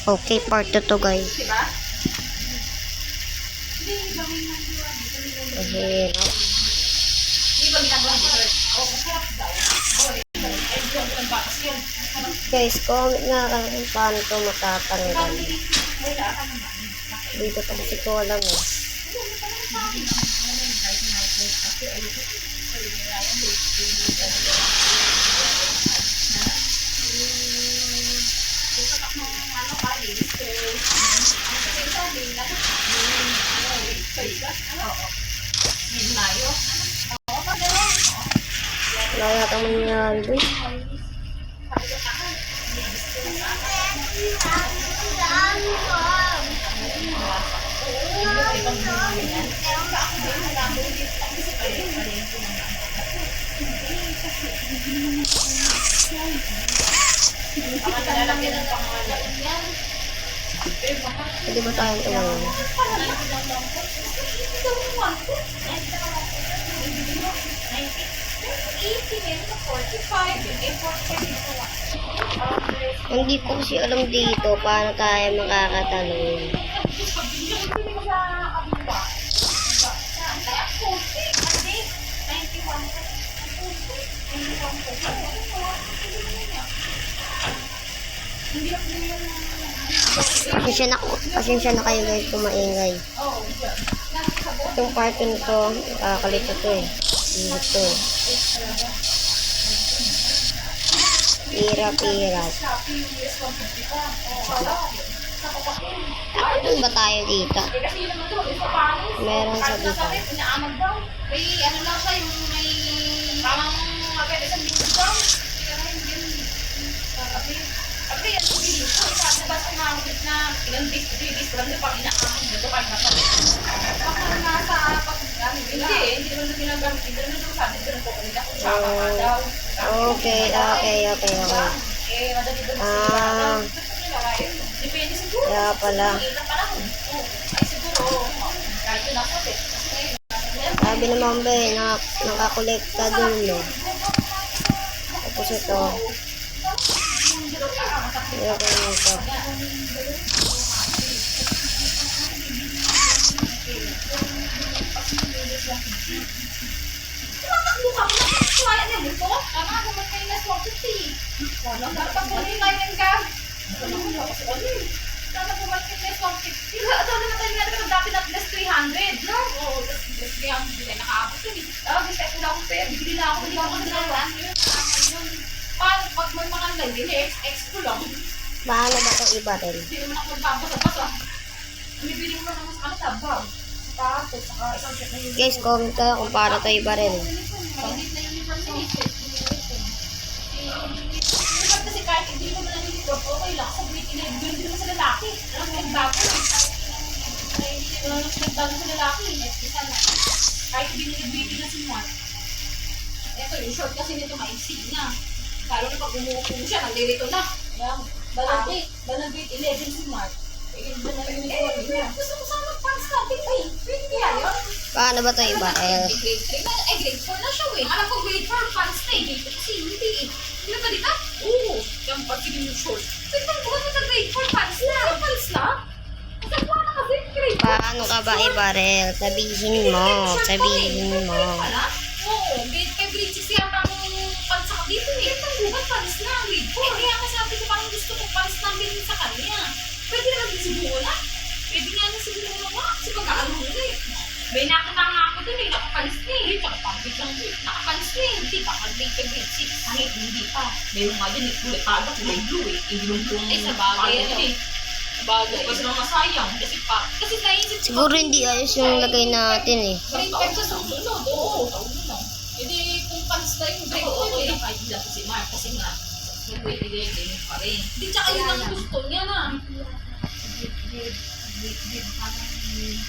Okay, part 2 to guys. Mahirap. Guys, comment nga kung paano ito matatanggal. Dito pa kasi ko alam eh. Wala yata mangyayari doon. Pwede ba tayong tumayon? Hindi ko kasi alam dito paano tayo makakatalon. Pasensya na kayo guys kung maingay. Itong party nito, nakakalito to eh. Dito. Hirap-hirap. Ano ba tayo dito? Meron sa dito. May ano lang siya, yung may parang maganda isang bilis daw. Sabi, yan yung bilis ko. Basta kumamit na ilang days, 3 days, lang na pag inaamag na ito, kahit nasa baka nasa pag-gamit nila. Hindi naman na ginagamit. Hindi naman na sabi ko na po kanila kung siya ka daw. Okay. Eh, madali doon sila. Depende siguro. Kaya pala. Ay siguro, kahit yun ako eh. Sabi naman ba eh, nakakolekta dun eh. Tapos ito. Okay na ito. Tumatakbo ka, kaya niya dito? Tama, kumatay na swapit eh. Wala, dapat kunin tayo ng gag. Sana bumalik na swapit. Sana naman tayo nga dati na plus 300, no? Oo, plus 300 tayo nakaabot yun eh. Gusto ko lang akong pera, bigli na ako. Hindi ako naglawa. Paano pag may mga live, ex ko lang. Paano ba ito iba rin? Hindi naman ako magbabasa-basa. Bibili mo naman sa kanila, bag. Tapos, isang set na yun. Guys, comment kayo kung paano ito iba rin. Paglit na uniform set. Dapat kasi kahit hindi mo na uniform, okay lang. Sa grade 11, hindi naman sa lalaki. Alam mo yung bago. Hindi naman nagbago sa lalaki. Isa na. Kahit hindi nag-grade na si Mark. Ito, yung short kasi nito maiksi na. Lalo na pag umuupo siya, nagdilito na. Balang grade 11 si Mark. Gusto ko sana pants natin eh. Pwede kaya yun? Paano ba ito iba? Grade 3 na, grade 4 na siya eh. Alam ko grade 4 pants na eh. Kasi hindi eh. Hindi ba dito? Oo. Yung pag sige yung short. Pwede bang buwan mo sa grade 4 pants na? Pants na? Kasagwa na kasi grade 4. Paano ka ba iba rin? Sabihin mo. Oo. Grade 5, grade 6 yata ang pants ako dito eh. Ang buwan pants na, grade 4. Kaya masabi ko parang gusto ko pants na bilhin sa kanya. Pwede naman din siguro na. Pwede nga na siguro na kasi pag-aano mo eh. May nakita nga ako dun eh, nakapalis na eh. Nakapangkit lang eh. Nakapalis na eh. Hindi pa, grade 5, grade 6. Kahit hindi pa. Meron nga dun eh, kulay paga, kulay blue eh. Hindi sa bagay ano eh. Bagay. Kasi naman masayang. Kasi naisip ko. Siguro hindi ayos yung lagay natin eh. Grade 5 sa susunod. Oo. E di kung pants na yung grade 5 eh. Kahit lang si Mark kasi nga. Yung grade 11 pa rin. Hindi tsaka yun ang gusto niya na.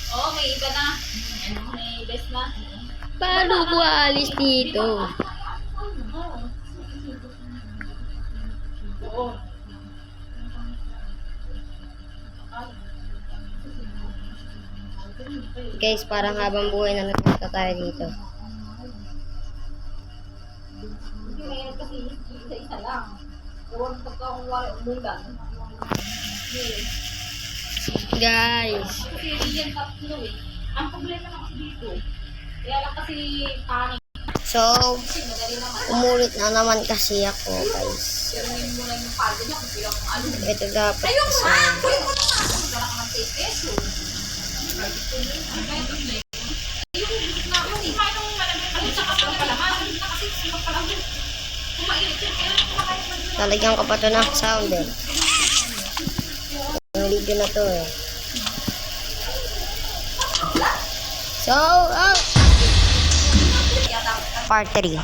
Oo, may iba na. May best na. Paano ko aalis dito? Oo. Guys, parang habang buhay na nagpunta tayo dito. Hindi mayroon kasi isa-isa lang. Huwag pagka kung wala umulan. guys. Kasi yan tatlo eh. Ang problema na kasi dito. Kaya lang kasi pangit. So, Kasi madali naman. umulit na naman kasi ako, guys. Sirungin mo lang yung paldo niya kung bilang ano. Ito dapat Ayun isa. ha! Kulit mo na nga. Magdala ka ng 6 peso. Yung na ako eh. Paano malagay ka sa kapal palaman? Na kasi sumag pa lang yun. Kumainit yun. Kailan kumakain mo yun? Lalagyan ko pa to ng sound eh. Yung video na to eh. So, part 3.